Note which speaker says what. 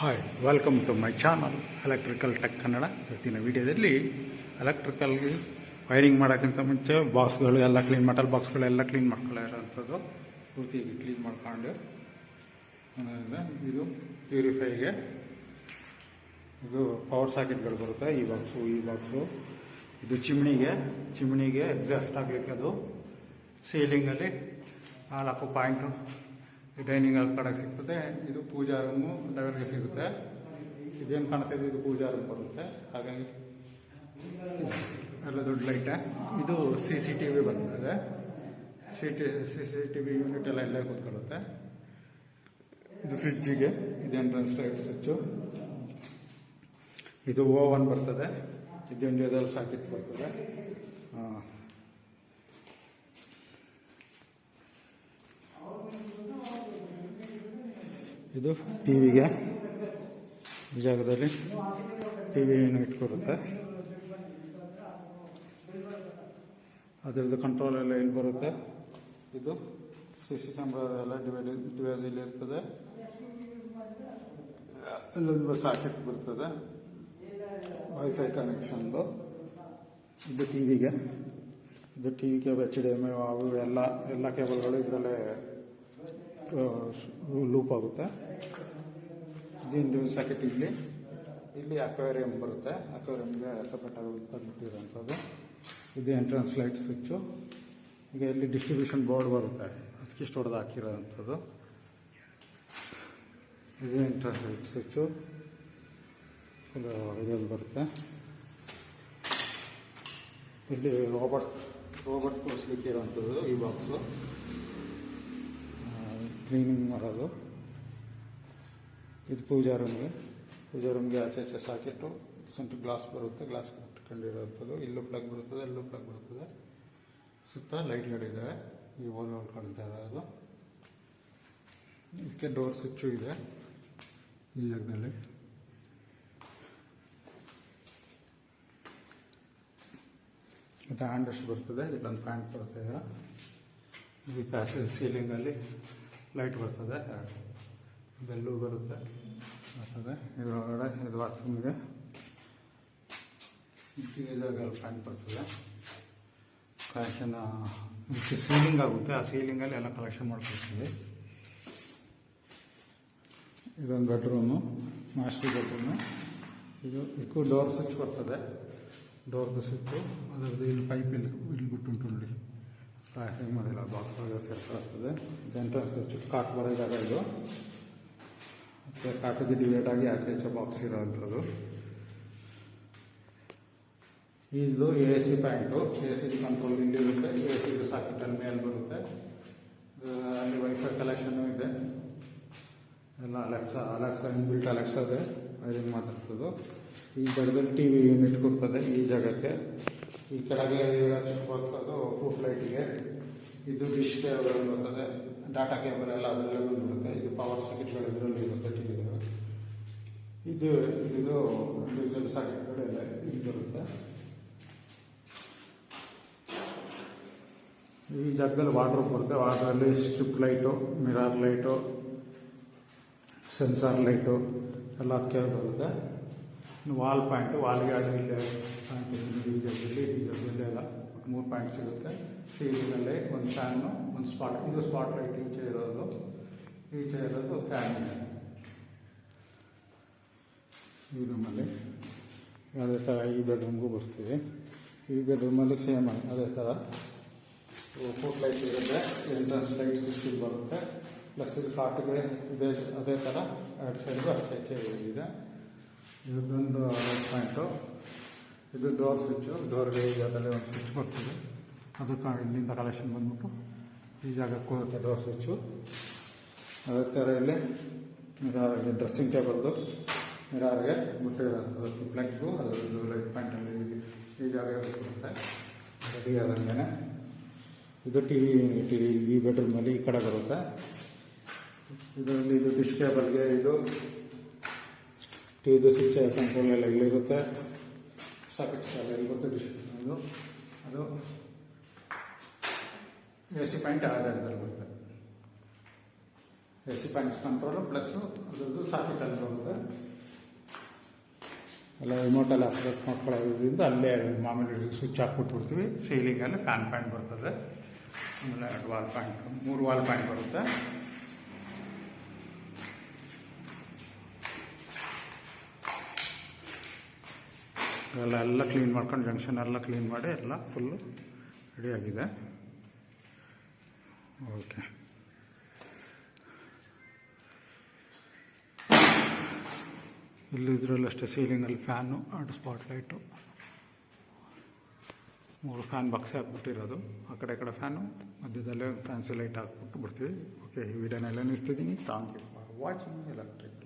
Speaker 1: Hi, welcome to my channel electrical tech Kannada. ಇವತ್ತಿನ ವಿಡಿಯೋದಲ್ಲಿ ಎಲೆಕ್ಟ್ರಿಕಲ್ಗೆ ವೈರಿಂಗ್ ಮಾಡೋಕ್ಕಿಂತ ಮುಂಚೆ ಬಾಕ್ಸ್ಗಳು ಎಲ್ಲ ಕ್ಲೀನ್, ಮೆಟಲ್ ಬಾಕ್ಸ್ಗಳೆಲ್ಲ ಕ್ಲೀನ್ ಮಾಡ್ಕೊಳ್ಳೋಂಥದ್ದು ಪೂರ್ತಿಯಾಗಿ ಕ್ಲೀನ್ ಮಾಡ್ಕೊಂಡು, ಇದು ಪ್ಯೂರಿಫೈಗೆ ಇದು ಪವರ್ ಸಾಕೆಟ್ಗಳು ಬರುತ್ತೆ. ಈ ಬಾಕ್ಸು ಇದು ಚಿಮ್ನಿಗೆ ಎಕ್ಸಾಸ್ಟ್ ಆಗಲಿಕ್ಕೆ, ಅದು ಸೀಲಿಂಗಲ್ಲಿ ನಾಲ್ಕು ಪಾಯಿಂಟು ಡೈನಿಂಗ್ ಹಾಲ್ ಕಡೆಗೆ ಸಿಗ್ತದೆ. ಇದು ಪೂಜಾ ರೂಮು ಲೆವೆಲ್ಗೆ ಸಿಗುತ್ತೆ. ಇದೇನು ಕಾಣ್ತಾ ಇದೆ, ಇದು ಪೂಜಾ ರೂಮ್ ಬರುತ್ತೆ. ಹಾಗಾಗಿ ಎಲ್ಲ ದೊಡ್ಡ ಲೈಟೇ. ಇದು CCTV ಬರ್ತದೆ. CCTV ಯೂನಿಟ್ ಎಲ್ಲ ಇಲ್ಲೇ ಕೂತ್ಕೊಳ್ಳುತ್ತೆ. ಇದು ಫ್ರಿಡ್ಜಿಗೆ, ಇದು ಎಂಟ್ರೆನ್ಸ್ ಲೈಟ್ ಸ್ವಿಚ್ಚು. ಇದು ಓವನ್ ಬರ್ತದೆ. ಇದು ಇಂಡಿಯಾದಲ್ಲಿ ಸಾಕೆಟ್ ಬರ್ತದೆ. ಇದು ಟಿವಿಗೆ, ಈ ಜಾಗದಲ್ಲಿ ಟಿವಿ ಯೂನಿಟ್ ಬರುತ್ತೆ. ಅದರದ್ದು ಕಂಟ್ರೋಲ್ ಎಲ್ಲ ಇಲ್ಲಿ ಬರುತ್ತೆ. ಇದು CC ಕ್ಯಾಮ್ರಾ ಎಲ್ಲ ಡಿವೈಸ್ ಇಲ್ಲಿ ಇರ್ತದೆ. ಅಲ್ಲೊಂದು ಸಾಕೆಟ್ ಬರ್ತದೆ, ವೈಫೈ ಕನೆಕ್ಷನ್ದು. ಇದು ಟಿವಿಗೆ, ಇದು ಟಿವಿ ಕೇಬಲ್, HDMI ಅವು ಎಲ್ಲ ಕೇಬಲ್ಗಳು ಇದರಲ್ಲೇ ಲೂಪ್ ಆಗುತ್ತೆ. ಇದು ಸಾಕೆಟ್ ಇಲ್ಲಿ ಅಕ್ವೇರಿಯಂ ಬರುತ್ತೆ. ಅಕ್ವೇರಿಯಂಗೆ ಸಪರೇಟಾಗಿ ತಂದುಬಿಟ್ಟಿರೋಂಥದ್ದು. ಇದು ಎಂಟ್ರೆನ್ಸ್ ಲೈಟ್ ಸ್ವಿಚ್ಚು. ಈಗ ಇಲ್ಲಿ ಡಿಸ್ಟ್ರಿಬ್ಯೂಷನ್ ಬೋರ್ಡ್ ಬರುತ್ತೆ, ಅದಕ್ಕಿಷ್ಟು ಹೊಡೆದು ಹಾಕಿರೋವಂಥದ್ದು. ಇದು ಎಂಟ್ರೆನ್ಸ್ ಲೈಟ್ ಸ್ವಿಚ್ಚು, ಇದರಲ್ಲಿ ಬರುತ್ತೆ. ಇಲ್ಲಿ ರೋಬೋಟ್ ತೋರಿಸ್ಲಿಕ್ಕೆ ಇರೋವಂಥದ್ದು ಈ ಬಾಕ್ಸು, ಕ್ಲೀನಿಂಗ್ ಮಾಡೋದು. ಇದು ಪೂಜಾ ರೂಮ್ಗೆ ಆಚೆ ಸಾಕೆಟು, ಸೆಂಟ್ರ್ ಗ್ಲಾಸ್ ಬರುತ್ತೆ, ಗ್ಲಾಸ್ ಇಟ್ಕೊಂಡಿರೋಂಥದ್ದು. ಇಲ್ಲೂ ಪ್ಲಗ್ ಬರ್ತದೆ, ಅಲ್ಲೂ ಪ್ಲಗ್ ಬರ್ತದೆ. ಸುತ್ತ ಲೈಟ್ಗಳಿದ್ದಾವೆ. ಈ ಹೋಲ್ ಕಾಣ್ತಾ ಇರೋದು. ಇದಕ್ಕೆ ಡೋರ್ ಸ್ವಿಚ್ಚು ಇದೆ ಈ ಜಾಗದಲ್ಲಿ. ಇದು ಹ್ಯಾಂಡ್ ವಾಶ್ ಬರ್ತದೆ. ಇಲ್ಲೊಂದು ಪ್ಯಾಂಟ್ ಬರ್ತದೆ. ಇದು ಪ್ಯಾಸೇಜ್ ಸೀಲಿಂಗಲ್ಲಿ ಲೈಟ್ ಬರ್ತದೆ, ಬೆಲ್ಲು ಬರುತ್ತೆ. ಇದರೊಳಗಡೆ ಇದು ಬಾತ್ರೂಮ್ಗೆ ಗೀಸರ್ಗಳು ಫ್ಯಾನ್ ಬರ್ತದೆ. ಕಲೆಕ್ಷನ್ ಸೀಲಿಂಗ್ ಆಗುತ್ತೆ. ಆ ಸೀಲಿಂಗಲ್ಲಿ ಎಲ್ಲ ಕಲೆಕ್ಷನ್ ಮಾಡ್ಕೊಳ್ತೀವಿ. ಇದೊಂದು ಬೆಡ್ರೂಮು, ಮಾಸ್ಟರ್ ಬೆಡ್ರೂಮು. ಇದಕ್ಕೂ ಡೋರ್ ಸ್ವಿಚ್ ಬರ್ತದೆ. ಡೋರ್ದು ಸ್ವಿಚ್ಚು, ಅದರದ್ದು ಇಲ್ಲಿ ಪೈಪ್ ಇಲ್ಲಿ ಬಿಟ್ಟುಂಟು ನೋಡಿ, ಪ್ಯಾಕಿಂಗ್ ಮಾಡಿಲ್ಲ, ಬಾಕ್ಸ್ ಒಳಗೆ ಸೇರ್ಕೊಳ್ತದೆ. ಎಂಟ್ರೆನ್ಸ್ ಸ್ವಿಚ್, ಕಾಟ್ ಬರೋ ಜಾಗ ಇದು. ಮತ್ತು ಕಾಟಿಗೆ ಡಿವೈಡ್ ಆಗಿ ಆಚೆ ಬಾಕ್ಸ್ ಇರೋವಂಥದ್ದು. ಇದು AC ಪ್ಯಾಂಟು. AC ಕಂಟ್ರೋಲ್ ಇಲ್ಲಿ ಇರುತ್ತೆ. AC ಸಾಕೆಟಲ್ಲಿ ಮೇಲೆ ಬರುತ್ತೆ. ಅಲ್ಲಿ ವೈಫೈ ಕಲೆಕ್ಷನ್ನು ಇದೆ. ಎಲ್ಲ ಅಲೆಕ್ಸಾ ಇನ್ಬಿಲ್ಟ್ ಅಲೆಕ್ಸಾ ಇದೆ, ವೈರಿಂಗ್ ಮಾತಾಡ್ತದ್ದು. ಈ ಜಾಗದಲ್ಲಿ TV ಯೂನಿಟ್ ಕೊಡ್ತದೆ. ಈ ಜಾಗಕ್ಕೆ ಈ ಕೆಳಗೆ ಚಿಕ್ಕ ಬಾಕ್ಸ್, ಅದು ಫ್ರೂಟ್ ಲೈಟಿಗೆ. ಇದು ಡಿಶ್ ಕೇಬಲ್ ಬರ್ತದೆ, ಡಾಟಾ ಕೇಬಲ್ ಎಲ್ಲ ಅದರಲ್ಲೇ ಬಂದ್ಬಿಡುತ್ತೆ. ಇದು ಪವರ್ ಸಾಕೆಟ್ಗಳು ಇದರಲ್ಲಿ ಇರುತ್ತೆ. ಟಿವಿಗಳು ಇದು ಇಂಡಿವಿಜುವಲ್ ಸಾಕೆಟ್ಗಳು ಎಲ್ಲ ಇಲ್ಲಿ ಬರುತ್ತೆ. ಈ ಜಾಗದಲ್ಲಿ ವಾರ್ಡ್ರೋಬ್ ಬರುತ್ತೆ. ವಾರ್ಡ್ರಲ್ಲಿ strip light, mirror light, sensor light ಎಲ್ಲ ಅದಕ್ಕೆ ಬರುತ್ತೆ. ವಾಲ್ ಪಾಯಿಂಟು, ವಾಲ್ಗೆ ಅದು ಇಲ್ಲೇ ಪಾಯಿಂಟ್ ಈ ಜಾಗದಲ್ಲಿ ಎಲ್ಲ 3 ಪಾಯಿಂಟ್ ಸಿಗುತ್ತೆ. ಸೀಲಿಂಗಲ್ಲಿ ಒಂದು ಫ್ಯಾನು, ಒಂದು ಸ್ಪಾಟ್, ಇದು ಸ್ಪಾಟ್ ಲೈಟ್ ಈಚೆ ಇರೋದು ಫ್ಯಾನ್ ಇದೆ. ಈ ರೂಮಲ್ಲಿ ಅದೇ ಥರ ಈ ಬೆಡ್ರೂಮ್ಗೂ ಬರ್ತೀವಿ. ಈ ಬೆಡ್ರೂಮಲ್ಲಿ ಸೇಮ್ ಅದೇ ಥರ ಫುಟ್ ಲೈಟ್ ಇರುತ್ತೆ. ಎಂಟ್ರೆನ್ಸ್ ಲೈಟ್ ಸ್ವಿಚ್ ಬರುತ್ತೆ. ಪ್ಲಸ್ ಇದು ಕಾಟಿಗೆ ಅದೇ ಥರ ಎರಡು ಸೈಡ್ಗೂ ಅಷ್ಟೇ ಇದೆ. ಇದೊಂದು ಪಾಯಿಂಟು. ಇದು ಡೋರ್ ಸ್ವಿಚ್ಚು. ಡೋರ್ಗೆ ಈ ಜಾಗದಲ್ಲಿ ಒಂದು ಸ್ವಿಚ್ ಬರ್ತದೆ. ಅದಕ್ಕೆ ಇಲ್ಲಿಂದ ಕಲೆಕ್ಷನ್ ಬಂದ್ಬಿಟ್ಟು ಈ ಜಾಗಕ್ಕೆ ಹೋಗುತ್ತೆ ಡೋರ್ ಸ್ವಿಚ್ಚು. ಅದೇ ಥರ ಇಲ್ಲಿ ಮಿರಾರ್ಗೆ, ಡ್ರೆಸ್ಸಿಂಗ್ ಟೇಬಲ್ದು ಮಿರಾರ್ಗೆ ಬಿಟ್ಟಿರೋಂಥದ್ದು ಪ್ಲಗ್ಗು, ಅದರದ್ದು ಲೈಟ್ ಪಾಯಿಂಟಲ್ಲಿ ಈ ಜಾಗ ಬರುತ್ತೆ ರೆಡಿ ಆದಂಗೆ. ಇದು TV ಯೂನಿಟ್ ಈ ಬೆಡ್ರೂಮಲ್ಲಿ ಈ ಕಡೆ ಬರುತ್ತೆ. ಇದರಲ್ಲಿ ಇದು ಡಿಶ್ ಕೇಬಲ್ಗೆ, ಇದು ಟಿವಿದು ಸ್ವಿಚ್ ಕಂಟ್ರೋಲ್ ಎಲ್ಲ ಇಲ್ಲಿರುತ್ತೆ. ಸಾಕೆಟ್ಸ್ ಎಲ್ಲ ಇರುತ್ತೆ. ಡಿಶ್ ಅದು AC ಪಾಯಿಂಟ್ ಆ ಜಾಗದಲ್ಲಿ ಬರುತ್ತೆ. AC ಪ್ಯಾನ್ಸ್ ಕಂಟ್ರೋಲು ಪ್ಲಸ್ಸು ಅದರದ್ದು ಸಾಕೆಟ್ ಅಲ್ಲಿ ಬರುತ್ತೆ. ಎಲ್ಲ ರಿಮೋಟಲ್ಲಿ ಆಪ್ರೇಟ್ ಮಾಡ್ಕೊಳ್ಳೋದ್ರಿಂದ ಅಲ್ಲೇ ಮಾಮೂಲಿ ಸ್ವಿಚ್ ಹಾಕ್ಬಿಟ್ಬಿಡ್ತೀವಿ. ಸೀಲಿಂಗಲ್ಲಿ ಫ್ಯಾನ್ ಪ್ಯಾಂಟ್ ಬರ್ತದೆ. ಆಮೇಲೆ 2 ವಾಲ್ ಪ್ಯಾಂಟ್, 3 ವಾಲ್ ಪ್ಯಾಂಟ್ ಬರುತ್ತೆ. ಎಲ್ಲ ಕ್ಲೀನ್ ಮಾಡ್ಕೊಂಡು ಜಂಕ್ಷನ್ ಎಲ್ಲ ಕ್ಲೀನ್ ಮಾಡಿ ಎಲ್ಲ ಫುಲ್ಲು ರೆಡಿಯಾಗಿದೆ. ಓಕೆ, ಇಲ್ಲಿದ್ರಲ್ಲಿ ಅಷ್ಟೇ ಸೀಲಿಂಗಲ್ಲಿ ಫ್ಯಾನು, 2 ಸ್ಪಾಟ್ ಲೈಟು, 3 ಫ್ಯಾನ್ ಬಾಕ್ಸೇ ಹಾಕ್ಬಿಟ್ಟಿರೋದು. ಆ ಕಡೆ ಫ್ಯಾನು, ಮಧ್ಯದಲ್ಲೇ ಫ್ಯಾನ್ಸಿ ಲೈಟ್ ಹಾಕ್ಬಿಟ್ಟು ಬಿಡ್ತೀವಿ. ಓಕೆ, ಈ ವಿಡಿಯೋನೆಲ್ಲ ನಿಲ್ಲಿಸ್ತಿದ್ದೀನಿ. Thank you for watching electric.